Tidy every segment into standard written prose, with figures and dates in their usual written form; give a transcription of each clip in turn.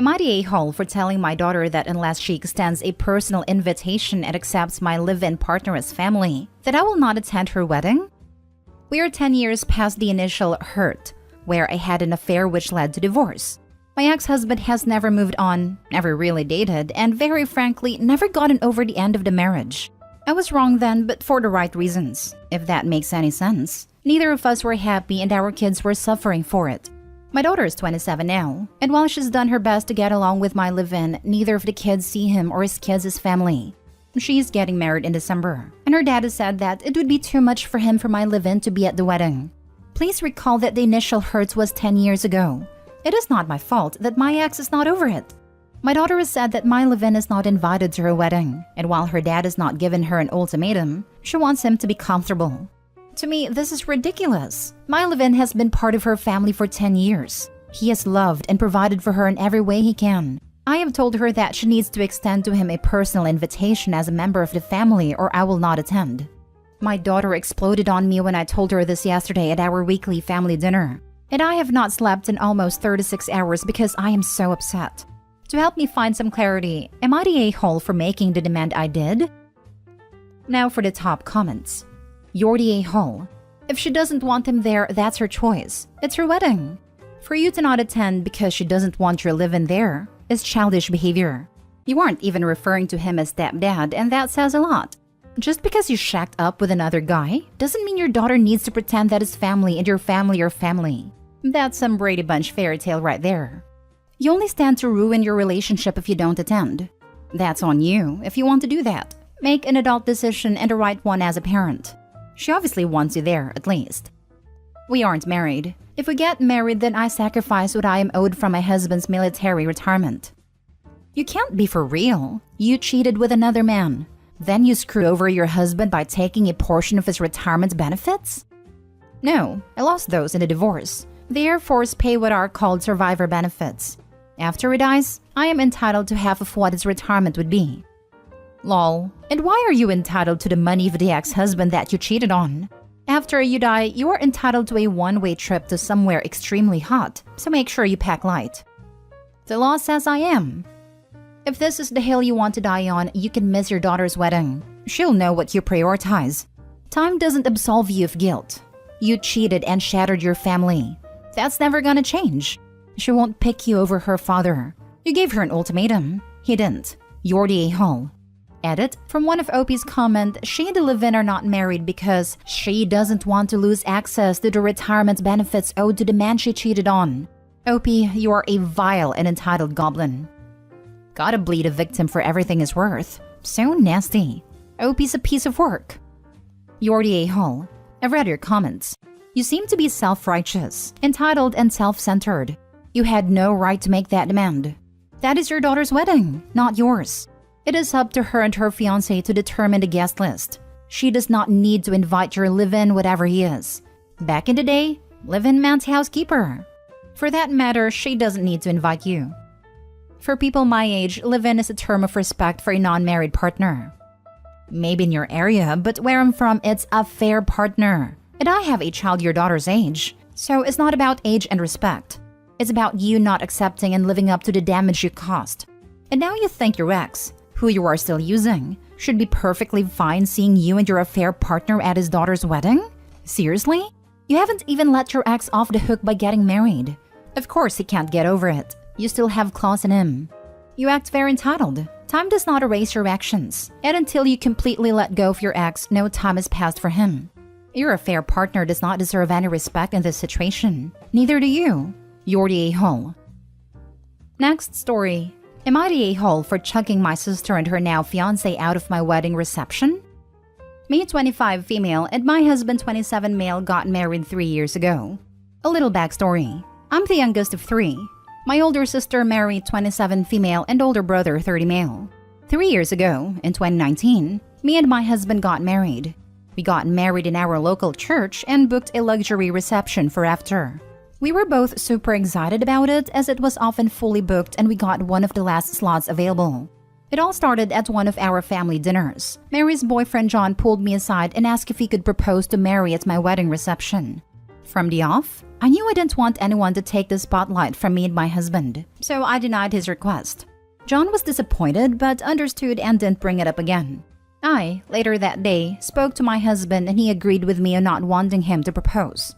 Am I the a-hole for telling my daughter that unless she extends a personal invitation and accepts my live-in partner as family, that I will not attend her wedding? We are 10 years past the initial hurt, where I had an affair which led to divorce. My ex-husband has never moved on, never really dated, and very frankly, never gotten over the end of the marriage. I was wrong then, but for the right reasons, if that makes any sense. Neither of us were happy and our kids were suffering for it. My daughter is 27 now, and while she's done her best to get along with my live-in, neither of the kids see him or his kids as family. She's getting married in December, and her dad has said that it would be too much for him for my live-in to be at the wedding. Please recall that the initial hurt was 10 years ago. It is not my fault that my ex is not over it. My daughter has said that my live-in is not invited to her wedding, and while her dad has not given her an ultimatum, she wants him to be comfortable. To me, this is ridiculous. My live-in has been part of her family for 10 years. He has loved and provided for her in every way he can. I have told her that she needs to extend to him a personal invitation as a member of the family or I will not attend. My daughter exploded on me when I told her this yesterday at our weekly family dinner. And I have not slept in almost 36 hours because I am so upset. To help me find some clarity, am I the a-hole for making the demand I did? Now for the top comments. You're the a-hole. If she doesn't want him there, that's her choice. It's her wedding. For you to not attend because she doesn't want your live-in there is childish behavior. You aren't even referring to him as stepdad, and that says a lot. Just because you shacked up with another guy doesn't mean your daughter needs to pretend that his family and your family are family. That's some Brady Bunch fairy tale right there. You only stand to ruin your relationship if you don't attend. That's on you if you want to do that. Make an adult decision and the right one as a parent. She obviously wants you there, at least. We aren't married. If we get married, then I sacrifice what I am owed from my husband's military retirement. You can't be for real. You cheated with another man. Then you screw over your husband by taking a portion of his retirement benefits? No, I lost those in a divorce. The Air Force pay what are called survivor benefits. After he dies, I am entitled to half of what his retirement would be. Lol. And why are you entitled to the money of the ex-husband that you cheated on? After you die, you are entitled to a one-way trip to somewhere extremely hot, so make sure you pack light. The law says I am. If this is the hill you want to die on, you can miss your daughter's wedding. She'll know what you prioritize. Time doesn't absolve you of guilt. You cheated and shattered your family. That's never gonna change. She won't pick you over her father. You gave her an ultimatum. He didn't. You're the a-hole. Edit from one of Opie's comment, she and the live-in are not married because she doesn't want to lose access to the retirement benefits owed to the man she cheated on. Opie, you are a vile and entitled goblin. Gotta bleed a victim for everything is worth. So nasty. Opie's a piece of work. You're the a-hole. I've read your comments. You seem to be self-righteous, entitled, and self-centered. You had no right to make that demand. That is your daughter's wedding, not yours. It is up to her and her fiancé to determine the guest list. She does not need to invite your live-in, whatever he is. Back in the day, live-in meant housekeeper. For that matter, she doesn't need to invite you. For people my age, live-in is a term of respect for a non-married partner. Maybe in your area, but where I'm from, it's a fair partner. And I have a child your daughter's age, so it's not about age and respect. It's about you not accepting and living up to the damage you caused. And now you think your ex, who you are still using, should be perfectly fine seeing you and your affair partner at his daughter's wedding? Seriously? You haven't even let your ex off the hook by getting married. Of course he can't get over it. You still have claws in him. You act very entitled. Time does not erase your actions. And until you completely let go of your ex, no time has passed for him. Your affair partner does not deserve any respect in this situation. Neither do you. You're the a-hole. Next story. Am I the a-hole for chucking my sister and her now fiancé out of my wedding reception? Me, 25 female, and my husband, 27 male, got married 3 years ago. A little backstory. I'm the youngest of 3. My older sister married 27 female and older brother 30 male. 3 years ago, in 2019, me and my husband got married. We got married in our local church and booked a luxury reception for after. We were both super excited about it as it was often fully booked and we got one of the last slots available. It all started at one of our family dinners. Mary's boyfriend John pulled me aside and asked if he could propose to Mary at my wedding reception. From the off, I knew I didn't want anyone to take the spotlight from me and my husband, so I denied his request. John was disappointed but understood and didn't bring it up again. I, later that day, spoke to my husband and he agreed with me on not wanting him to propose.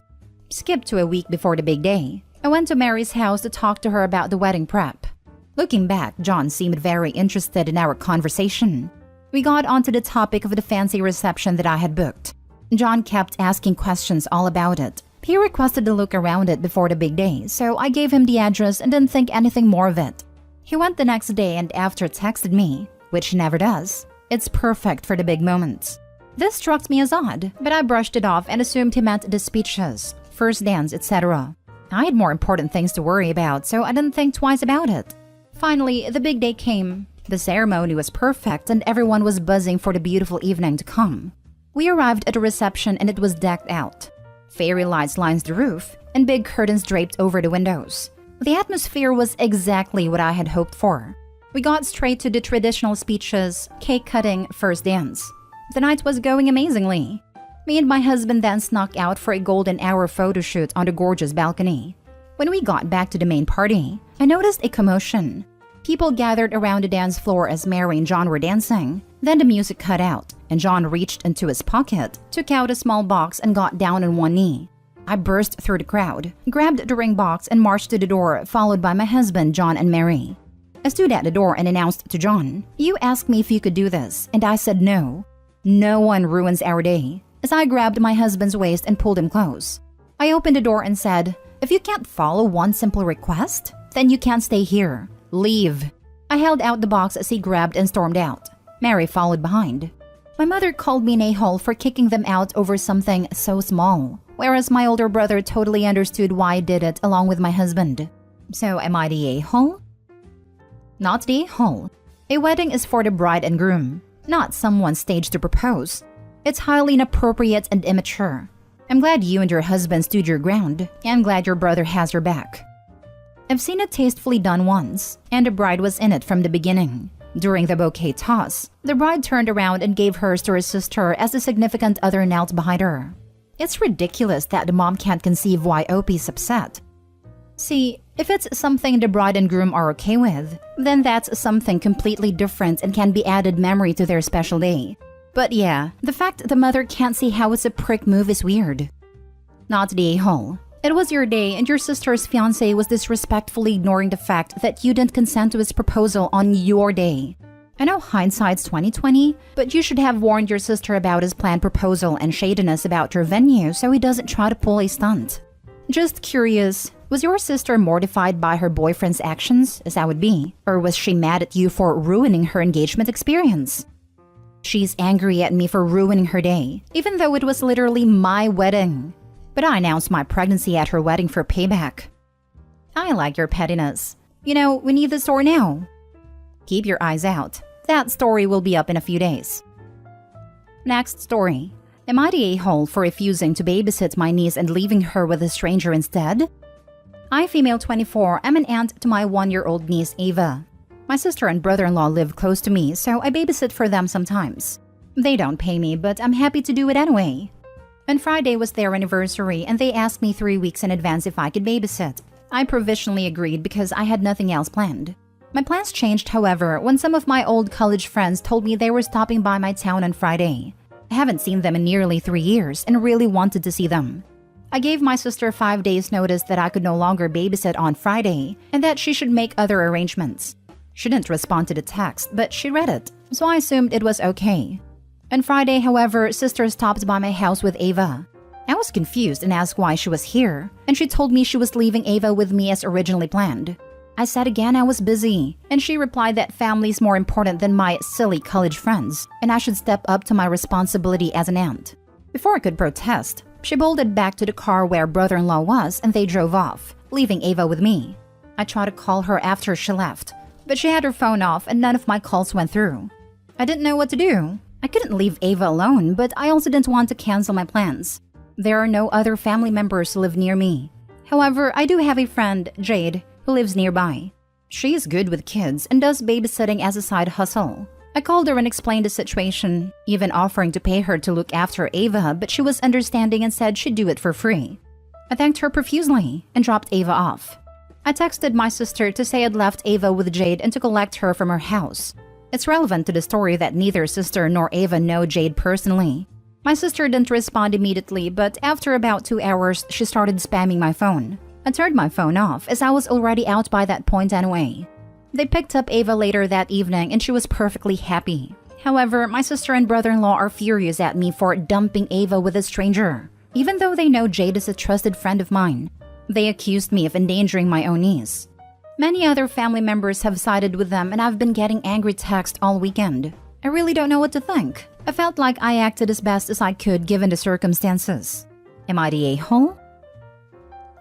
Skip to a week before the big day. I went to Mary's house to talk to her about the wedding prep. Looking back, John seemed very interested in our conversation. We got onto the topic of the fancy reception that I had booked. John kept asking questions all about it. He requested to look around it before the big day, so I gave him the address and didn't think anything more of it. He went the next day and after texted me, which he never does. It's perfect for the big moments. This struck me as odd, but I brushed it off and assumed he meant the speeches, first dance, etc. I had more important things to worry about, so I didn't think twice about it. Finally, the big day came. The ceremony was perfect and everyone was buzzing for the beautiful evening to come. We arrived at the reception and it was decked out. Fairy lights lined the roof and big curtains draped over the windows. The atmosphere was exactly what I had hoped for. We got straight to the traditional speeches, cake cutting, first dance. The night was going amazingly. Me and my husband then snuck out for a golden hour photo shoot on the gorgeous balcony. When we got back to the main party, I noticed a commotion. People gathered around the dance floor as Mary and John were dancing. Then the music cut out, and John reached into his pocket, took out a small box and got down on one knee. I burst through the crowd, grabbed the ring box and marched to the door, followed by my husband, John and Mary. I stood at the door and announced to John, "You asked me if you could do this," and I said no. No one ruins our day, as I grabbed my husband's waist and pulled him close. I opened the door and said, "If you can't follow one simple request, then you can't stay here. Leave." I held out the box as he grabbed and stormed out. Mary followed behind. My mother called me an a-hole for kicking them out over something so small, whereas my older brother totally understood why I did it along with my husband. So am I the a-hole? Not the a-hole. A wedding is for the bride and groom, not someone staged to propose. It's highly inappropriate and immature. I'm glad you and your husband stood your ground. I'm glad your brother has your back. I've seen it tastefully done once, and the bride was in it from the beginning. During the bouquet toss, the bride turned around and gave hers to her sister as the significant other knelt behind her. It's ridiculous that the mom can't conceive why OP's upset. See, if it's something the bride and groom are okay with, then that's something completely different and can be added memory to their special day. But yeah, the fact the mother can't see how it's a prick move is weird. Not the a-hole. It was your day and your sister's fiancé was disrespectfully ignoring the fact that you didn't consent to his proposal on your day. I know hindsight's 20/20, but you should have warned your sister about his planned proposal and shadiness about your venue so he doesn't try to pull a stunt. Just curious, was your sister mortified by her boyfriend's actions, as I would be, or was she mad at you for ruining her engagement experience? She's angry at me for ruining her day, even though it was literally my wedding. But I announced my pregnancy at her wedding for payback. I like your pettiness. You know, we need the store now. Keep your eyes out. That story will be up in a few days. Next story. Am I the a-hole for refusing to babysit my niece and leaving her with a stranger instead? I, female 24, am an aunt to my 1-year-old niece Ava. My sister and brother-in-law live close to me, so I babysit for them sometimes. They don't pay me, but I'm happy to do it anyway. On Friday was their anniversary and they asked me 3 weeks in advance if I could babysit. I provisionally agreed because I had nothing else planned. My plans changed, however, when some of my old college friends told me they were stopping by my town on Friday. I haven't seen them in nearly 3 years and really wanted to see them. I gave my sister 5 days notice that I could no longer babysit on Friday and that she should make other arrangements. She didn't respond to the text, but she read it, so I assumed it was okay. On Friday, however, sister stopped by my house with Ava. I was confused and asked why she was here, and she told me she was leaving Ava with me as originally planned. I said again I was busy, and she replied that family's more important than my silly college friends, and I should step up to my responsibility as an aunt. Before I could protest, she bolted back to the car where brother-in-law was and they drove off, leaving Ava with me. I tried to call her after she left, but she had her phone off and none of my calls went through. I didn't know what to do. I couldn't leave Ava alone, but I also didn't want to cancel my plans. There are no other family members who live near me. However, I do have a friend, Jade, who lives nearby. She is good with kids and does babysitting as a side hustle. I called her and explained the situation, even offering to pay her to look after Ava, but she was understanding and said she'd do it for free. I thanked her profusely and dropped Ava off. I texted my sister to say I'd left Ava with Jade and to collect her from her house. It's relevant to the story that neither sister nor Ava know Jade personally. My sister didn't respond immediately, but after about 2 hours, she started spamming my phone. I turned my phone off as I was already out by that point anyway. They picked up Ava later that evening and she was perfectly happy. However, my sister and brother-in-law are furious at me for dumping Ava with a stranger. Even though they know Jade is a trusted friend of mine, they accused me of endangering my own niece. Many other family members have sided with them and I've been getting angry texts all weekend. I really don't know what to think. I felt like I acted as best as I could given the circumstances. Am I the a-hole?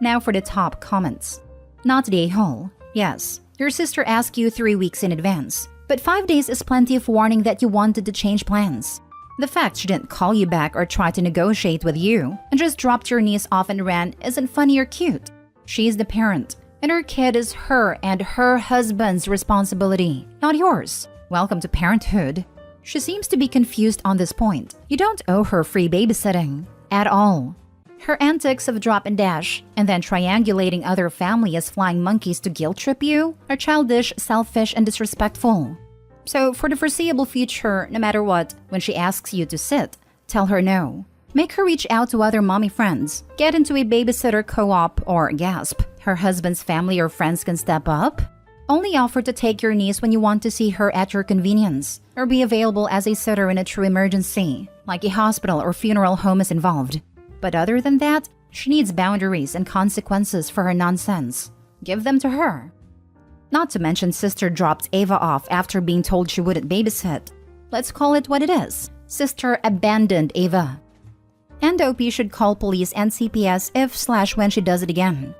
Now for the top comments. Not the a-hole. Yes, your sister asked you 3 weeks in advance, but 5 days is plenty of warning that you wanted to change plans. The fact she didn't call you back or try to negotiate with you and just dropped your niece off and ran isn't funny or cute. She's the parent, and her kid is her and her husband's responsibility, not yours. Welcome to parenthood. She seems to be confused on this point. You don't owe her free babysitting. At all. Her antics of drop and dash, and then triangulating other family as flying monkeys to guilt trip you, are childish, selfish, and disrespectful. So for the foreseeable future, no matter what, when she asks you to sit, tell her no. Make her reach out to other mommy friends. Get into a babysitter co-op or gasp. Her husband's family or friends can step up. Only offer to take your niece when you want to see her at your convenience, or be available as a sitter in a true emergency, like a hospital or funeral home is involved. But other than that, she needs boundaries and consequences for her nonsense. Give them to her. Not to mention sister dropped Ava off after being told she wouldn't babysit. Let's call it what it is. Sister abandoned Ava. And OP should call police and CPS if/when she does it again.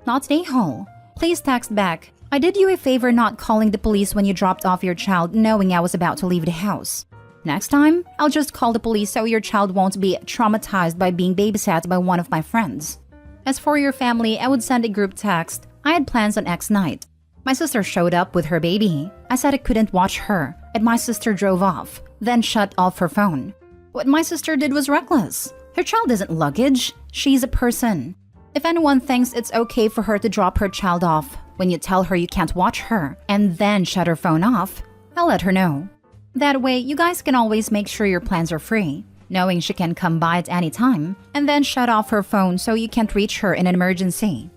Not an a-hole. Please text back. I did you a favor not calling the police when you dropped off your child knowing I was about to leave the house. Next time, I'll just call the police so your child won't be traumatized by being babysat by one of my friends. As for your family, I would send a group text. I had plans on X night. My sister showed up with her baby. I said I couldn't watch her, and my sister drove off, then shut off her phone. What my sister did was reckless. Her child isn't luggage. She's a person. If anyone thinks it's okay for her to drop her child off when you tell her you can't watch her and then shut her phone off, I'll let her know. That way, you guys can always make sure your plans are free, knowing she can come by at any time, and then shut off her phone so you can't reach her in an emergency.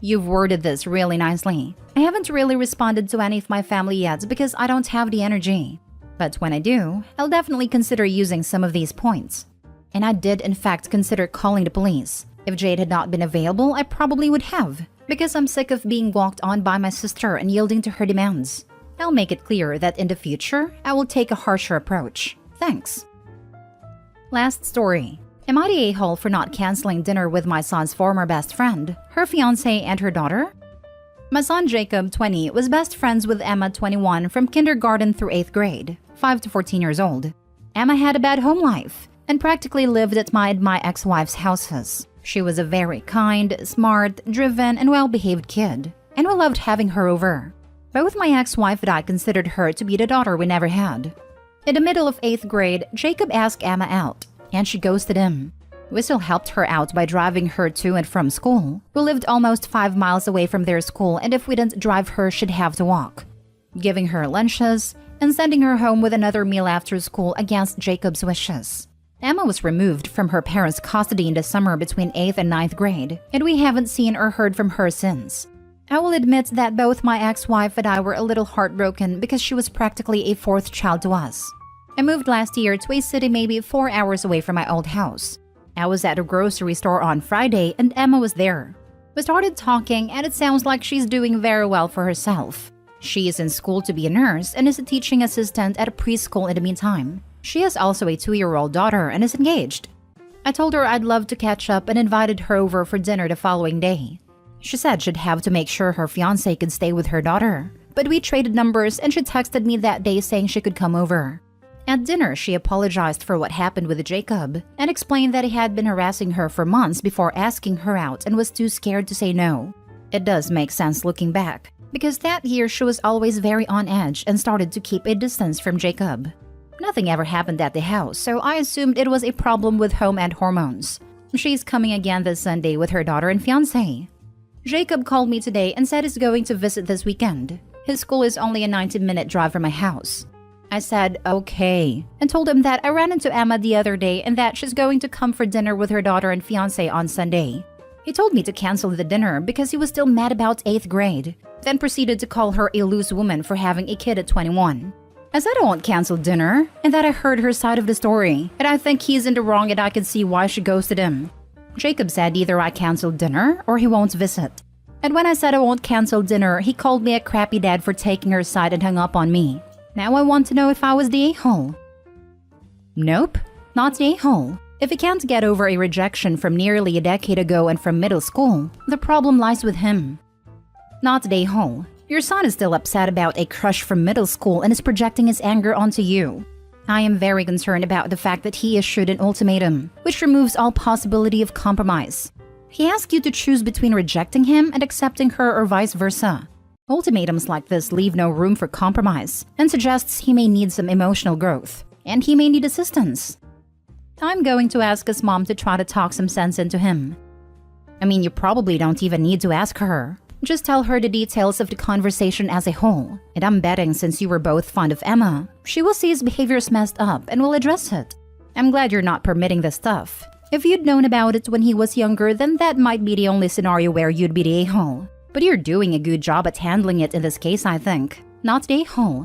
You've worded this really nicely. I haven't really responded to any of my family yet because I don't have the energy. But when I do, I'll definitely consider using some of these points. And I did in fact consider calling the police. If Jade had not been available, I probably would have, because I'm sick of being walked on by my sister and yielding to her demands. I'll make it clear that in the future, I will take a harsher approach. Thanks. Last story. Am I the a-hole for not canceling dinner with my son's former best friend, her fiancé, and her daughter? My son Jacob, 20, was best friends with Emma, 21, from kindergarten through 8th grade, 5 to 14 years old. Emma had a bad home life and practically lived at my ex-wife's houses. She was a very kind, smart, driven, and well-behaved kid, and we loved having her over. Both my ex-wife and I considered her to be the daughter we never had. In the middle of 8th grade, Jacob asked Emma out, and she ghosted him. We still helped her out by driving her to and from school. We lived almost 5 miles away from their school, and if we didn't drive her, she'd have to walk. Giving her lunches and sending her home with another meal after school against Jacob's wishes. Emma was removed from her parents' custody in the summer between 8th and 9th grade, and we haven't seen or heard from her since. I will admit that both my ex-wife and I were a little heartbroken because she was practically a 4th child to us. I moved last year to a city maybe 4 hours away from my old house. I was at a grocery store on Friday and Emma was there. We started talking and it sounds like she's doing very well for herself. She is in school to be a nurse and is a teaching assistant at a preschool in the meantime. She has also a 2-year-old daughter and is engaged. I told her I'd love to catch up and invited her over for dinner the following day. She said she'd have to make sure her fiancé could stay with her daughter, but we traded numbers and she texted me that day saying she could come over. At dinner, she apologized for what happened with Jacob and explained that he had been harassing her for months before asking her out and was too scared to say no. It does make sense looking back, because that year she was always very on edge and started to keep a distance from Jacob. Nothing ever happened at the house, so I assumed it was a problem with home and hormones. She's coming again this Sunday with her daughter and fiancé. Jacob called me today and said he's going to visit this weekend. His school is only a 90-minute drive from my house. I said, okay, and told him that I ran into Emma the other day and that she's going to come for dinner with her daughter and fiancé on Sunday. He told me to cancel the dinner because he was still mad about 8th grade, then proceeded to call her a loose woman for having a kid at 21. I said I won't cancel dinner, and that I heard her side of the story, and I think he's in the wrong and I can see why she ghosted him. Jacob said either I canceled dinner or he won't visit. And when I said I won't cancel dinner, he called me a crappy dad for taking her side and hung up on me. Now I want to know if I was the a-hole. Nope, not the a-hole. If he can't get over a rejection from nearly a decade ago and from middle school, the problem lies with him. Not the a-hole. Your son is still upset about a crush from middle school and is projecting his anger onto you. I am very concerned about the fact that he issued an ultimatum, which removes all possibility of compromise. He asks you to choose between rejecting him and accepting her or vice versa. Ultimatums like this leave no room for compromise and suggests he may need some emotional growth, and he may need assistance. I'm going to ask his mom to try to talk some sense into him. I mean, you probably don't even need to ask her. Just tell her the details of the conversation as a whole. And I'm betting since you were both fond of Emma, she will see his behavior's messed up and will address it. I'm glad you're not permitting this stuff. If you'd known about it when he was younger, then that might be the only scenario where you'd be the a-hole. But you're doing a good job at handling it in this case, I think. Not the a-hole.